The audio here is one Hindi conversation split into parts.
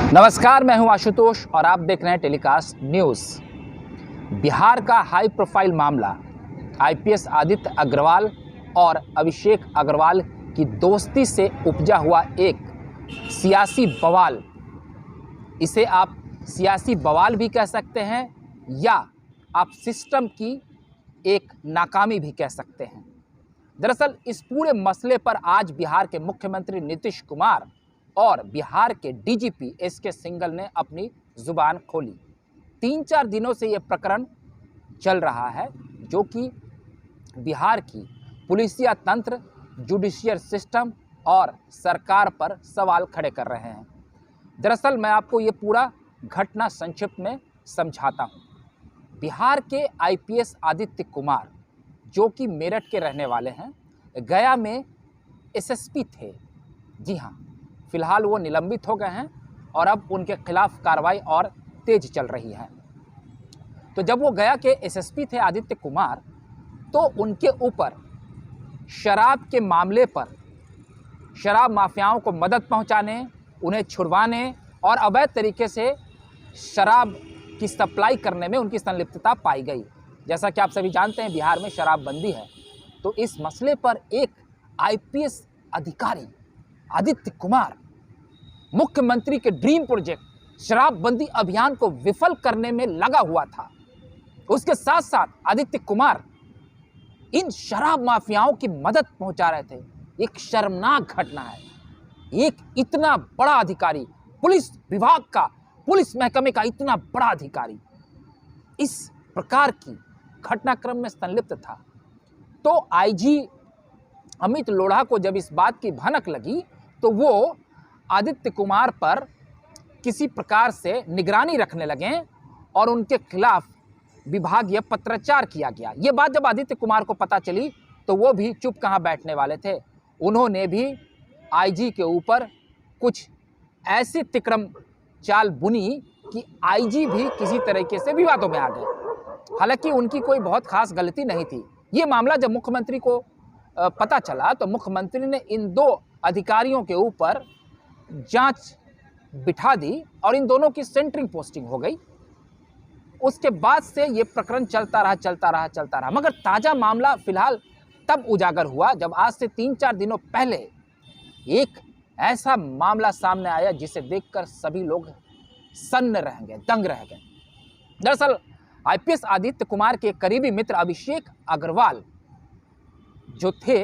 नमस्कार, मैं हूं आशुतोष और आप देख रहे हैं टेलीकास्ट न्यूज़। बिहार का हाई प्रोफाइल मामला आईपीएस आदित्य अग्रवाल और अभिषेक अग्रवाल की दोस्ती से उपजा हुआ एक सियासी बवाल। इसे आप सियासी बवाल भी कह सकते हैं या आप सिस्टम की एक नाकामी भी कह सकते हैं। दरअसल इस पूरे मसले पर आज बिहार के मुख्यमंत्री नीतीश कुमार और बिहार के डीजीपी एसके सिंघल ने अपनी जुबान खोली। 3-4 दिनों से ये प्रकरण चल रहा है जो कि बिहार की पुलिसिया तंत्र, जुडिशियल सिस्टम और सरकार पर सवाल खड़े कर रहे हैं। दरअसल मैं आपको ये पूरा घटना संक्षिप्त में समझाता हूँ। बिहार के आईपीएस आदित्य कुमार, जो कि मेरठ के रहने वाले हैं, गया में एसएसपी थे। जी हाँ, फिलहाल वो निलंबित हो गए हैं और अब उनके खिलाफ कार्रवाई और तेज चल रही है। तो जब वो गया के एसएसपी थे आदित्य कुमार, तो उनके ऊपर शराब के मामले पर शराब माफियाओं को मदद पहुंचाने, उन्हें छुड़वाने और अवैध तरीके से शराब की सप्लाई करने में उनकी संलिप्तता पाई गई। जैसा कि आप सभी जानते हैं, बिहार में शराबबंदी है। तो इस मसले पर एक आईपीएस अधिकारी आदित्य कुमार मुख्यमंत्री के ड्रीम प्रोजेक्ट शराबबंदी अभियान को विफल करने में लगा हुआ था। उसके साथ साथ आदित्य कुमार इन शराब माफियाओं की मदद पहुंचा रहे थे। एक शर्मनाक घटना है। एक इतना बड़ा अधिकारी, पुलिस विभाग का, पुलिस महकमे का इतना बड़ा अधिकारी इस प्रकार की घटनाक्रम में संलिप्त था। तो आईजी अमित लोढ़ा को जब इस बात की भनक लगी तो वो आदित्य कुमार पर किसी प्रकार से निगरानी रखने लगे और उनके खिलाफ विभागीय पत्राचार किया गया। ये बात जब आदित्य कुमार को पता चली तो वो भी चुप कहाँ बैठने वाले थे। उन्होंने भी आईजी के ऊपर कुछ ऐसी तिक्रम चाल बुनी कि आईजी भी किसी तरीके से विवादों में आ गए। हालांकि उनकी कोई बहुत खास गलती नहीं थी। ये मामला जब मुख्यमंत्री को पता चला तो मुख्यमंत्री ने इन दो अधिकारियों के ऊपर जांच बिठा दी और इन दोनों की सेंटरिंग पोस्टिंग हो गई। उसके बाद से ये प्रकरण चलता रहा। मगर ताजा मामला फिलहाल तब उजागर हुआ जब आज से 3-4 दिनों पहले एक ऐसा मामला सामने आया जिसे देखकर सभी लोग सन्न रह गए, दंग रह गए। दरअसल आईपीएस आदित्य कुमार के करीबी मित्र अभिषेक अग्रवाल जो थे,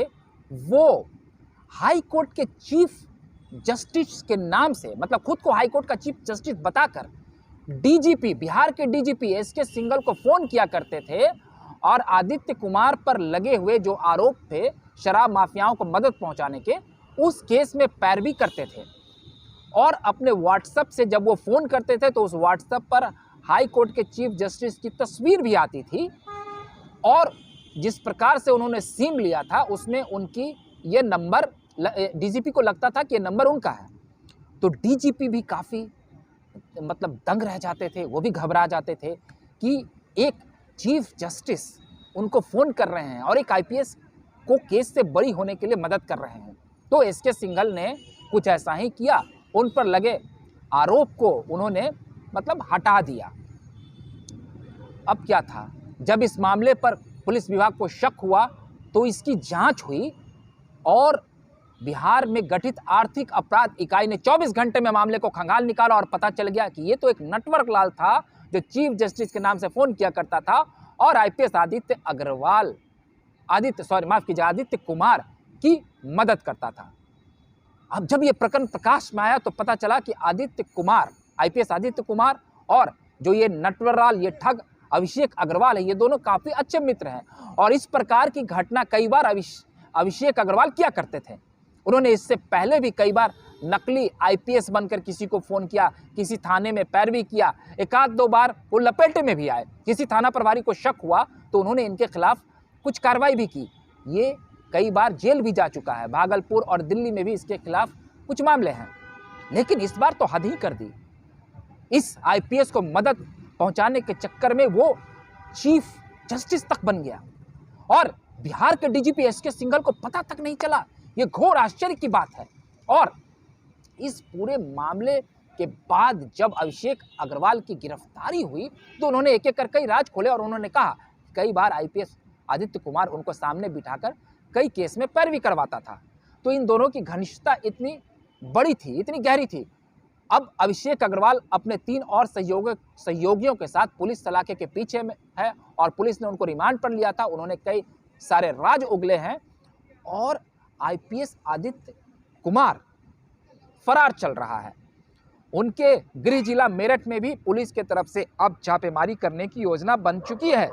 वो हाई कोर्ट के चीफ जस्टिस के नाम से, मतलब खुद को हाई कोर्ट का चीफ जस्टिस बताकर डीजीपी, बिहार के डीजीपी एसके सिंघल को फोन किया करते थे और आदित्य कुमार पर लगे हुए जो आरोप थे शराब माफियाओं को मदद पहुंचाने के, उस केस में पैरवी करते थे। और अपने व्हाट्सएप से जब वो फोन करते थे तो उस व्हाट्सएप पर हाई कोर्ट के चीफ जस्टिस की तस्वीर भी आती थी और जिस प्रकार से उन्होंने सिम लिया था उसमें उनकी ये नंबर, डीजीपी को लगता था कि ये नंबर उनका है। तो डीजीपी भी काफ़ी दंग रह जाते थे, वो भी घबरा जाते थे कि एक चीफ जस्टिस उनको फ़ोन कर रहे हैं और एक आईपीएस को केस से बरी होने के लिए मदद कर रहे हैं। तो एसके सिंघल ने कुछ ऐसा ही किया, उन पर लगे आरोप को उन्होंने हटा दिया। अब क्या था, जब इस मामले पर पुलिस विभाग को शक हुआ तो इसकी जांच हुई और बिहार में गठित आर्थिक अपराध इकाई ने 24 घंटे में मामले को खंगाल निकाला और पता चल गया कि ये तो एक नटवर लाल था जो चीफ जस्टिस के नाम से फोन किया करता था और आईपीएस आदित्य कुमार की मदद करता था। अब जब ये प्रकरण प्रकाश में आया तो पता चला कि आईपीएस आदित्य कुमार और जो ये नटवर लाल, ये ठग अभिषेक अग्रवाल है, ये दोनों काफ़ी अच्छे मित्र हैं और इस प्रकार की घटना कई बार अभिषेक अग्रवाल किया करते थे। उन्होंने इससे पहले भी कई बार नकली आईपीएस बनकर किसी को फ़ोन किया, किसी थाने में पैरवी किया, 1-2 बार वो लपेटे में भी आए। किसी थाना प्रभारी को शक हुआ तो उन्होंने इनके खिलाफ कुछ कार्रवाई भी की। ये कई बार जेल भी जा चुका है। भागलपुर और दिल्ली में भी इसके खिलाफ कुछ मामले हैं। लेकिन इस बार तो हद ही कर दी। इस आईपीएस को मदद पहुंचाने के चक्कर में वो चीफ जस्टिस तक बन गया और बिहार के डीजीपी एसके सिंघल को पता तक नहीं चला। ये घोर आश्चर्य की बात है। और इस पूरे मामले के बाद जब अभिषेक अग्रवाल की गिरफ्तारी हुई तो उन्होंने एक एक कर कई राज खोले और उन्होंने कहा कई बार आईपीएस आदित्य कुमार उनको सामने बिठाकर कई केस में पैरवी करवाता था। तो इन दोनों की घनिष्ठता इतनी बड़ी थी, इतनी गहरी थी। अब अभिषेक अग्रवाल अपने 3 और सहयोगियों के साथ पुलिस सलाखे के पीछे में है और पुलिस ने उनको रिमांड पर लिया था। उन्होंने कई सारे राज उगले हैं और आईपीएस आदित्य कुमार फरार चल रहा है। उनके गृह जिला मेरठ में भी पुलिस के तरफ से अब छापेमारी करने की योजना बन चुकी है।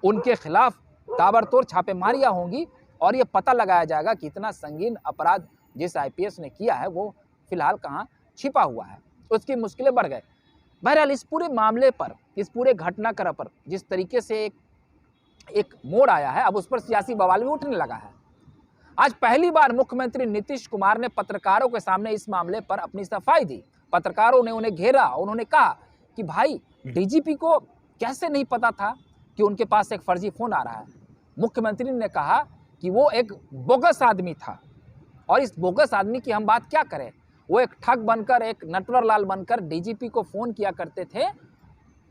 उनके खिलाफ ताबड़तोड़ छापेमारियां होंगी और ये पता लगाया जाएगा कि इतना संगीन अपराध जिस आईपीएस ने किया है वो फिलहाल कहाँ छिपा हुआ है। उसकी मुश्किलें बढ़ गए। बहरहाल इस पूरे मामले पर, इस पूरे घटनाक्रम पर जिस तरीके से एक मोड़ आया है, अब उस पर सियासी बवाल भी उठने लगा है। आज पहली बार मुख्यमंत्री नीतीश कुमार ने पत्रकारों के सामने इस मामले पर अपनी सफाई दी। पत्रकारों ने उन्हें घेरा। उन्होंने कहा कि भाई डीजीपी को कैसे नहीं पता था कि उनके पास एक फर्जी फोन आ रहा है। मुख्यमंत्री ने कहा कि वो एक बोगस आदमी था और इस बोगस आदमी की हम बात क्या करें, वो एक ठग बनकर, एक नटवर लाल बनकर डीजीपी को फोन किया करते थे।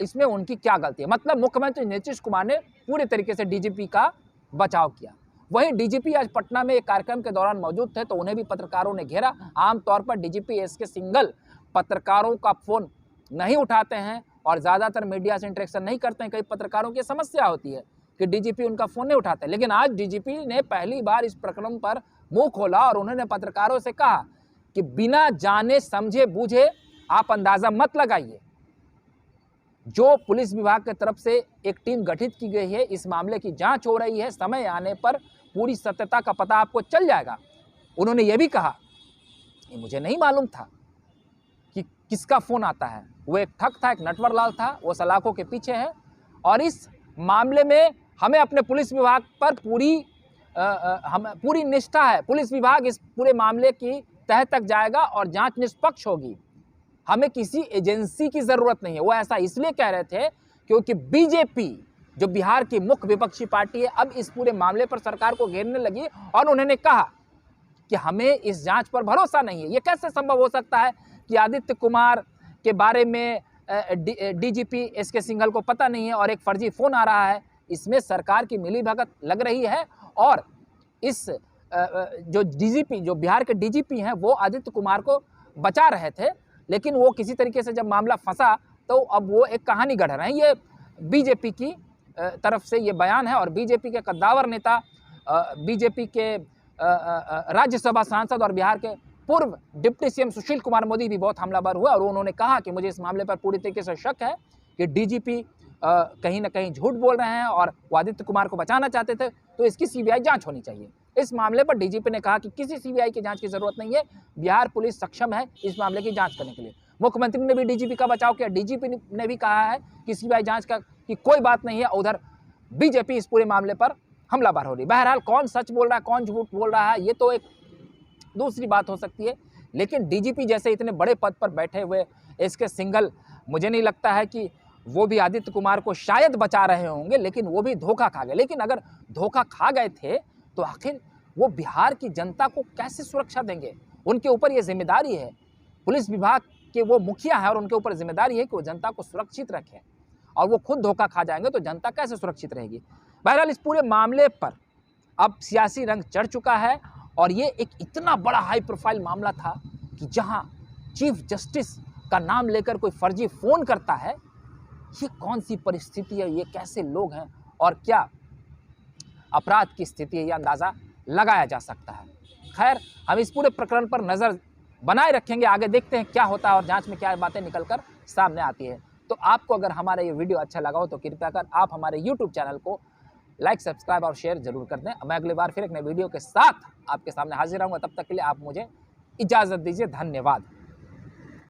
इसमें उनकी क्या गलती है? मतलब मुख्यमंत्री नीतीश कुमार ने पूरे तरीके से डीजीपी का बचाव किया। वहीं डीजीपी आज पटना में एक कार्यक्रम के दौरान मौजूद थे तो उन्हें भी पत्रकारों ने घेरा। आमतौर पर डीजीपी एसके सिंघल पत्रकारों का फोन नहीं उठाते हैं और ज़्यादातर मीडिया से इंटरेक्शन नहीं करते हैं। कई पत्रकारों की समस्या होती है कि डीजीपी उनका फ़ोन नहीं उठाते, लेकिन आज डीजीपी ने पहली बार इस प्रकरण पर मुंह खोला और उन्होंने पत्रकारों से कहा कि बिना जाने समझे बूझे आप अंदाज़ा मत लगाइए। जो पुलिस विभाग की तरफ से एक टीम गठित की गई है, इस मामले की जांच हो रही है, समय आने पर पूरी सत्यता का पता आपको चल जाएगा। उन्होंने ये भी कहा कि मुझे नहीं मालूम था कि किसका फ़ोन आता है। वो एक ठग था, एक नटवर लाल था, वो सलाखों के पीछे है और इस मामले में हमें अपने पुलिस विभाग पर पूरी निष्ठा है। पुलिस विभाग इस पूरे मामले की तह तक जाएगा और जांच निष्पक्ष होगी। हमें किसी एजेंसी की ज़रूरत नहीं है। वो ऐसा इसलिए कह रहे थे क्योंकि बीजेपी जो बिहार की मुख्य विपक्षी पार्टी है अब इस पूरे मामले पर सरकार को घेरने लगी और उन्होंने कहा कि हमें इस जांच पर भरोसा नहीं है। ये कैसे संभव हो सकता है कि आदित्य कुमार के बारे में डीजीपी एसके सिंघल को पता नहीं है और एक फर्जी फ़ोन आ रहा है। इसमें सरकार की मिलीभगत लग रही है और इस जो डीजीपी, जो बिहार के डीजीपी हैं, वो आदित्य कुमार को बचा रहे थे, लेकिन वो किसी तरीके से जब मामला फंसा तो अब वो एक कहानी गढ़ रहे हैं। ये बीजेपी की तरफ से ये बयान है और बीजेपी के कद्दावर नेता, बीजेपी के राज्यसभा सांसद और बिहार के पूर्व डिप्टी सीएम सुशील कुमार मोदी भी बहुत हमलावर हुए और उन्होंने कहा कि मुझे इस मामले पर पूरी तरीके से शक है कि डीजीपी कहीं ना कहीं झूठ बोल रहे हैं और वो आदित्य कुमार को बचाना चाहते थे, तो इसकी सीबीआई जांच होनी चाहिए। इस मामले पर डीजीपी ने कहा कि किसी सीबीआई की जांच की जरूरत नहीं है, बिहार पुलिस सक्षम है इस मामले की जांच करने के लिए। मुख्यमंत्री ने भी डीजीपी का बचाव किया। डीजीपी ने भी कहा है कि सीबीआई जांच का की कोई बात नहीं है। उधर बीजेपी इस पूरे मामले पर हमलावर हो रही। बहरहाल कौन सच बोल रहा है, कौन झूठ बोल रहा है, ये तो एक दूसरी बात हो सकती है, लेकिन डीजीपी जैसे इतने बड़े पद पर बैठे हुए एसके सिंघल, मुझे नहीं लगता है कि वो भी आदित्य कुमार को शायद बचा रहे होंगे, लेकिन वो भी धोखा खा गए। लेकिन अगर धोखा खा गए थे तो आखिर वो बिहार की जनता को कैसे सुरक्षा देंगे? उनके ऊपर ये जिम्मेदारी है, पुलिस विभाग के वो मुखिया है और उनके ऊपर जिम्मेदारी है कि वो जनता को सुरक्षित रखें और वो खुद धोखा खा जाएंगे तो जनता कैसे सुरक्षित रहेगी? बहरहाल इस पूरे मामले पर अब सियासी रंग चढ़ चुका है और ये एक इतना बड़ा हाई प्रोफाइल मामला था कि जहां चीफ जस्टिस का नाम लेकर कोई फर्जी फ़ोन करता है। ये कौन सी परिस्थिति है, ये कैसे लोग हैं और क्या अपराध की स्थिति है, ये अंदाज़ा लगाया जा सकता है। खैर, हम इस पूरे प्रकरण पर नज़र बनाए रखेंगे, आगे देखते हैं क्या होता है और जांच में क्या बातें निकलकर सामने आती है। तो आपको अगर हमारा ये वीडियो अच्छा लगा हो तो कृपया कर आप हमारे यूट्यूब चैनल को लाइक, सब्सक्राइब और शेयर जरूर कर दें। मैं अगली बार फिर एक नए वीडियो के साथ आपके सामने हाजिर रहूँगा। तब तक के लिए आप मुझे इजाज़त दीजिए। धन्यवाद।